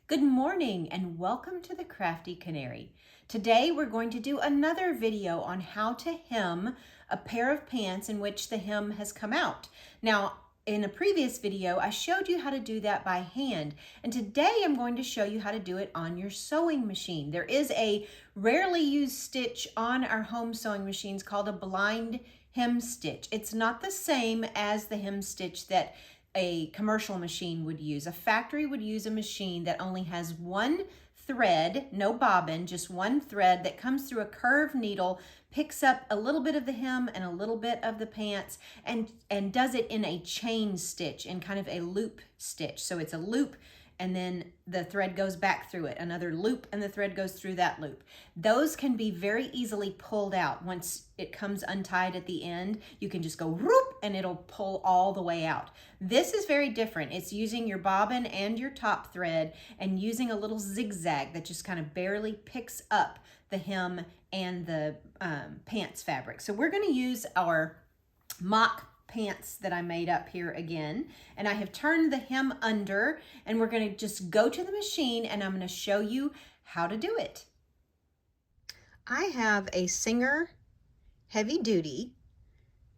Good morning and welcome to the Crafty Canary. Today we're going to do another video on how to hem a pair of pants in which the hem has come out. Now, in a previous video, I showed you how to do that by hand, and today I'm going to show you how to do it on your sewing machine. There is a rarely used stitch on our home sewing machines called a blind hem stitch. It's not the same as the hem stitch that a commercial machine would use. A factory would use a machine that only has one thread, no bobbin, just one thread that comes through a curved needle, picks up a little bit of the hem and a little bit of the pants, and does it in a chain stitch, in kind of a loop stitch. So it's a loop and then the thread goes back through it, another loop, and the thread goes through that loop. Those can be very easily pulled out. Once it comes untied at the end, you can just go whoop and it'll pull all the way out. This is very different. It's using your bobbin and your top thread and using a little zigzag that just kind of barely picks up the hem and the pants fabric. So we're going to use our mock pants that I made up here again, and I have turned the hem under, and we're going to just go to the machine and I'm going to show you how to do it. I have a Singer heavy duty,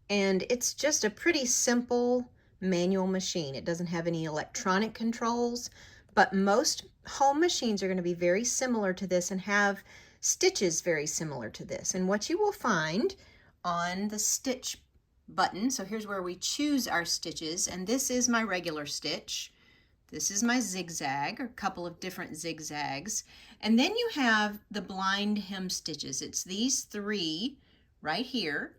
and it's just a pretty simple manual machine. It doesn't have any electronic controls, but most home machines are going to be very similar to this and have stitches very similar to this. And what you will find on the stitch button, so here's where we choose our stitches, and this is my regular stitch, this is my zigzag, or a couple of different zigzags, and then you have the blind hem stitches. It's these three right here.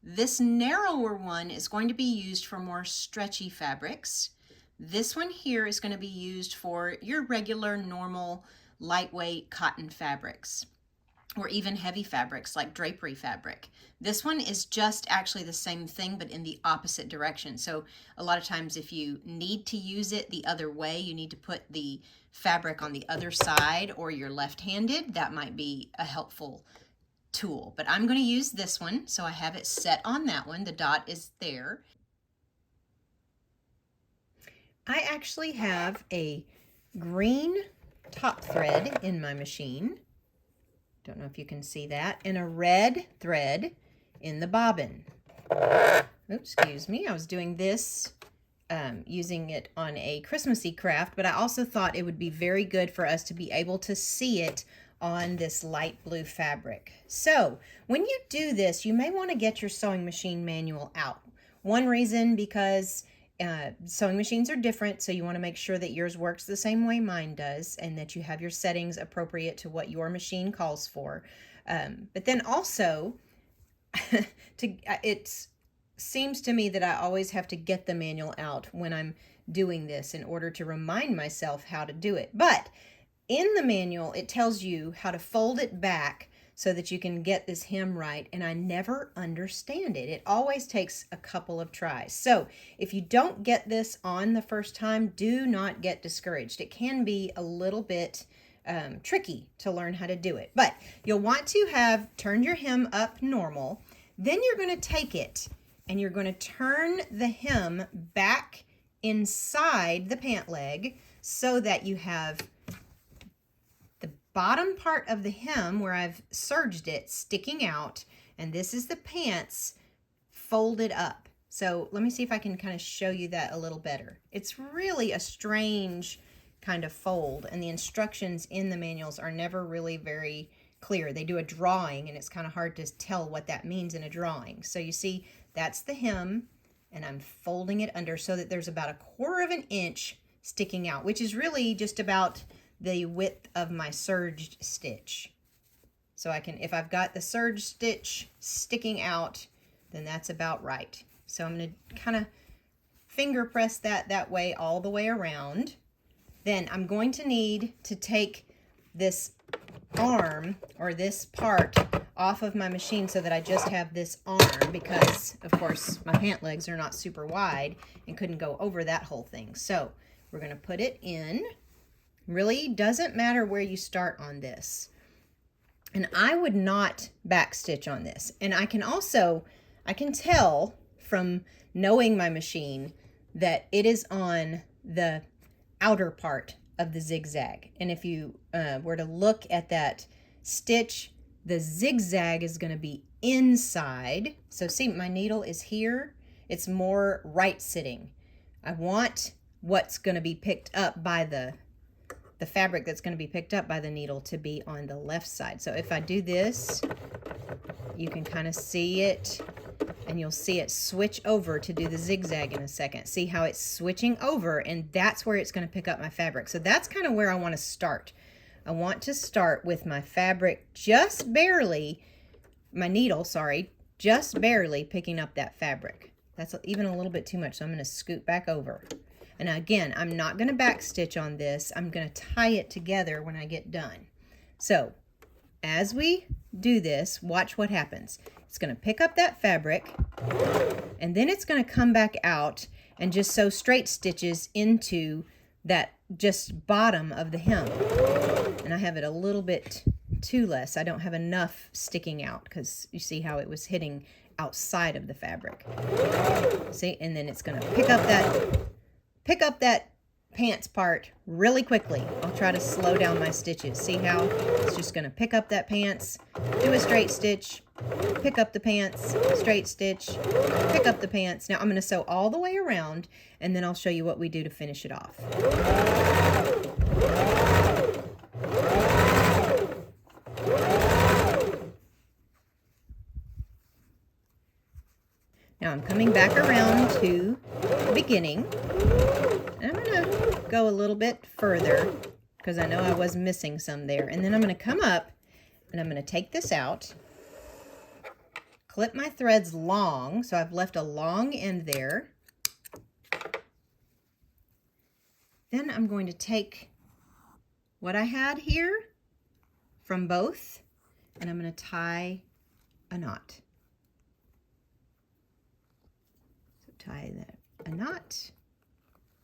This narrower one is going to be used for more stretchy fabrics. This one here is going to be used for your regular normal lightweight cotton fabrics, or even heavy fabrics like drapery fabric. This one is just actually the same thing, but in the opposite direction. So a lot of times if you need to use it the other way, you need to put the fabric on the other side, or you're left-handed, that might be a helpful tool. But I'm going to use this one, so I have it set on that one. The dot is there. I actually have a green top thread in my machine. Don't know if you can see that, and a red thread in the bobbin. Oops, excuse me. I was doing this using it on a Christmassy craft, but I also thought it would be very good for us to be able to see it on this light blue fabric. So when you do this, you may want to get your sewing machine manual out. One reason, because sewing machines are different, so you want to make sure that yours works the same way mine does, and that you have your settings appropriate to what your machine calls for. But then also, it seems to me that I always have to get the manual out when I'm doing this in order to remind myself how to do it. But in the manual, it tells you how to fold it back so that you can get this hem right, and I never understand it. It always takes a couple of tries. So if you don't get this on the first time, do not get discouraged. It can be a little bit tricky to learn how to do it, but you'll want to have turned your hem up normal. Then you're going to take it and you're going to turn the hem back inside the pant leg so that you have bottom part of the hem where I've serged it sticking out, and this is the pants folded up. So let me see if I can kind of show you that a little better. It's really a strange kind of fold, and the instructions in the manuals are never really very clear. They do a drawing, and it's kind of hard to tell what that means in a drawing. So you see, that's the hem, and I'm folding it under so that there's about 1/4 of an inch sticking out, which is really just about the width of my serged stitch. So I can, if I've got the serged stitch sticking out, then that's about right. So I'm going to kind of finger press that way all the way around. Then I'm going to need to take this arm, or this part, off of my machine so that I just have this arm, because of course my pant legs are not super wide and couldn't go over that whole thing. So we're going to put it in. Really doesn't matter where you start on this. And I would not backstitch on this. And I can tell from knowing my machine that it is on the outer part of the zigzag. And if you were to look at that stitch, the zigzag is going to be inside. So see, my needle is here. It's more right sitting. I want what's going to be picked up by the fabric that's going to be picked up by the needle to be on the left side. So if I do this, you can kind of see it, and you'll see it switch over to do the zigzag in a second. See how it's switching over, and that's where it's going to pick up my fabric. So that's kind of where I want to start. I want to start with my fabric just barely, my needle, sorry, just barely picking up that fabric. That's even a little bit too much, so I'm going to scoot back over. And again, I'm not going to back stitch on this. I'm going to tie it together when I get done. So as we do this, watch what happens. It's going to pick up that fabric, and then it's going to come back out and just sew straight stitches into that just bottom of the hem. And I have it a little bit too less. I don't have enough sticking out because you see how it was hitting outside of the fabric. See, and then it's going to pick up that pants part really quickly. I'll try to slow down my stitches. See how it's just going to pick up that pants, do a straight stitch, pick up the pants, straight stitch, pick up the pants. Now I'm going to sew all the way around, and then I'll show you what we do to finish it off. Now I'm coming back around to the beginning. I'm going to go a little bit further because I know I was missing some there. And then I'm going to come up and I'm going to take this out, clip my threads long, so I've left a long end there. Then I'm going to take what I had here from both, and I'm going to tie a knot. So tie that a knot.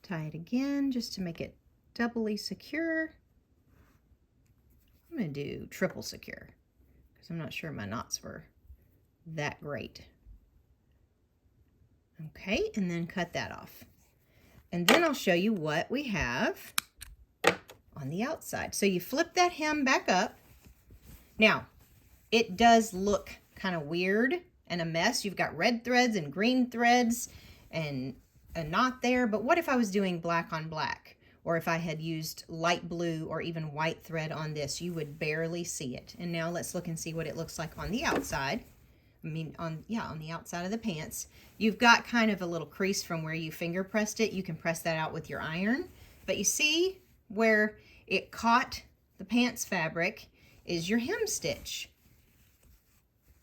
Tie it again just to make it doubly secure. I'm going to do triple secure because I'm not sure my knots were that great. Okay, and then cut that off. And then I'll show you what we have on the outside. So you flip that hem back up. Now, it does look kind of weird and a mess. You've got red threads and green threads and a knot there, but what if I was doing black on black, or if I had used light blue or even white thread on this? You would barely see it. And now let's look and see what it looks like on the outside. On the outside of the pants. You've got kind of a little crease from where you finger pressed it. You can press that out with your iron, but you see where it caught the pants fabric is your hem stitch.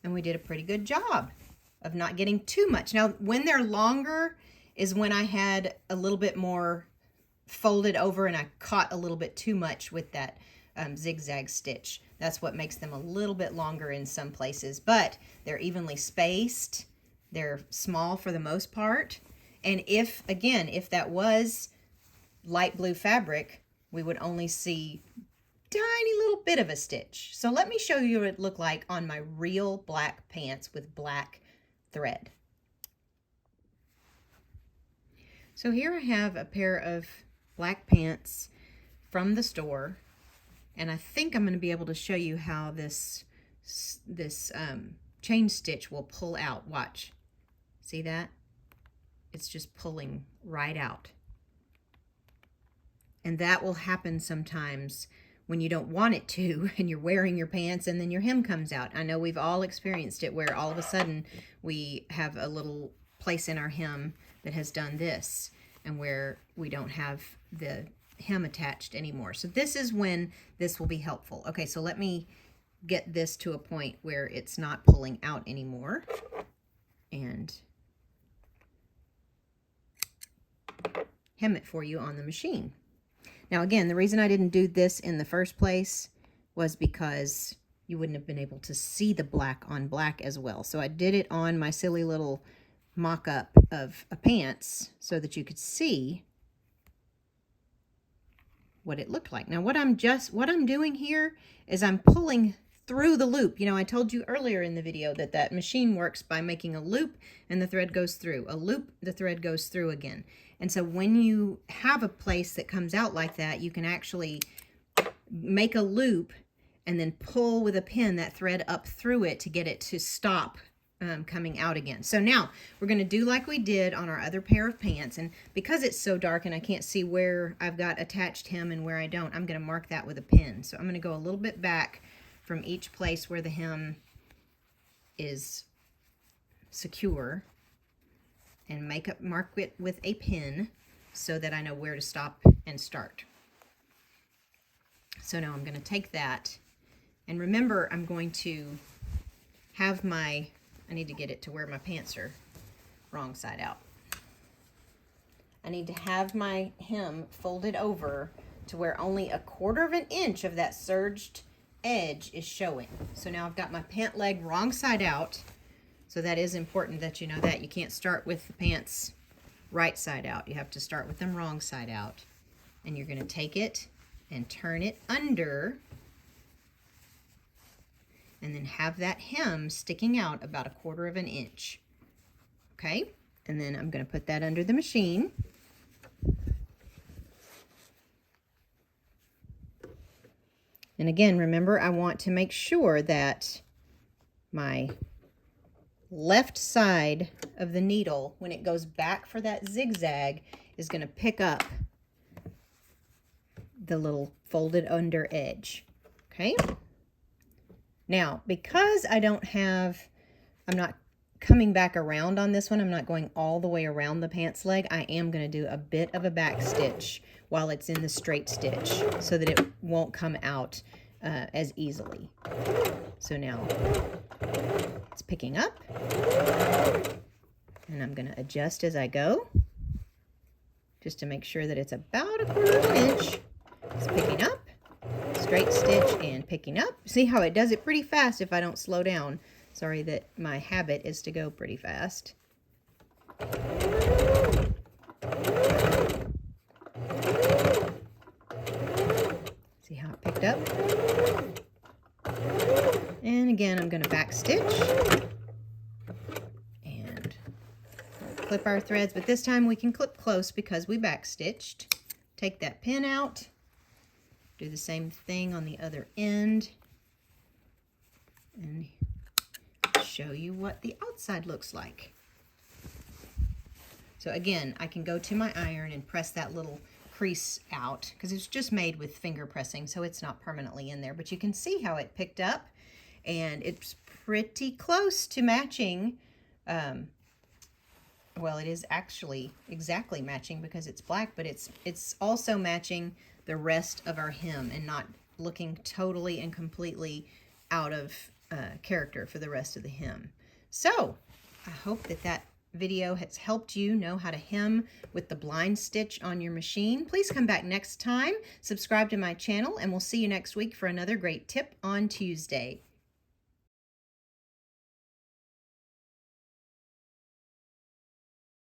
And we did a pretty good job of not getting too much. Now, when they're longer is when I had a little bit more folded over and I caught a little bit too much with that zigzag stitch. That's what makes them a little bit longer in some places, but they're evenly spaced. They're small for the most part. And if that was light blue fabric, we would only see tiny little bit of a stitch. So let me show you what it looked like on my real black pants with black thread. So here I have a pair of black pants from the store, and I think I'm going to be able to show you how this chain stitch will pull out. Watch. See that? It's just pulling right out. And that will happen sometimes when you don't want it to and you're wearing your pants and then your hem comes out. I know we've all experienced it where all of a sudden we have a little place in our hem that has done this and where we don't have the hem attached anymore. So this is when this will be helpful. Okay, so let me get this to a point where it's not pulling out anymore and hem it for you on the machine. Now again, the reason I didn't do this in the first place was because you wouldn't have been able to see the black on black as well. So I did it on my silly little mock-up of a pants so that you could see what it looked like. Now what I'm doing here is I'm pulling through the loop. You know, I told you earlier in the video that that machine works by making a loop and the thread goes through. A loop, the thread goes through again. And so when you have a place that comes out like that, you can actually make a loop and then pull with a pin that thread up through it to get it to stop coming out again. So now we're going to do like we did on our other pair of pants, and because it's so dark and I can't see where I've got attached hem and where I don't, I'm going to mark that with a pin. So I'm going to go a little bit back from each place where the hem is secure and mark it with a pin so that I know where to stop and start. So now I'm going to take that, and remember, I'm going to have I need to get it to where my pants are wrong side out. I need to have my hem folded over to where only 1/4 inch of that serged edge is showing. So now I've got my pant leg wrong side out. So that is important that you know that. You can't start with the pants right side out. You have to start with them wrong side out. And you're going to take it and turn it under, and then have that hem sticking out about 1/4 inch. Okay, and then I'm going to put that under the machine. And again, remember, I want to make sure that my left side of the needle, when it goes back for that zigzag, is going to pick up the little folded under edge. Okay. Now, because I'm not coming back around on this one, I'm not going all the way around the pants leg, I am going to do a bit of a back stitch while it's in the straight stitch so that it won't come out as easily. So now it's picking up, and I'm going to adjust as I go just to make sure that it's about 1/4 inch. It's picking up, straight stitch and picking up. See how it does it pretty fast if I don't slow down. Sorry that my habit is to go pretty fast. See how it picked up? And again, I'm going to back stitch and clip our threads, but this time we can clip close because we back stitched. Take that pin out. Do the same thing on the other end and show you what the outside looks like. So again, I can go to my iron and press that little crease out because it's just made with finger pressing, so it's not permanently in there. But you can see how it picked up, and it's pretty close to matching. Well, it is actually exactly matching because it's black, but it's also matching the rest of our hem and not looking totally and completely out of character for the rest of the hem. So I hope that video has helped you know how to hem with the blind stitch on your machine. Please come back next time, subscribe to my channel, and we'll see you next week for another great tip on Tuesday.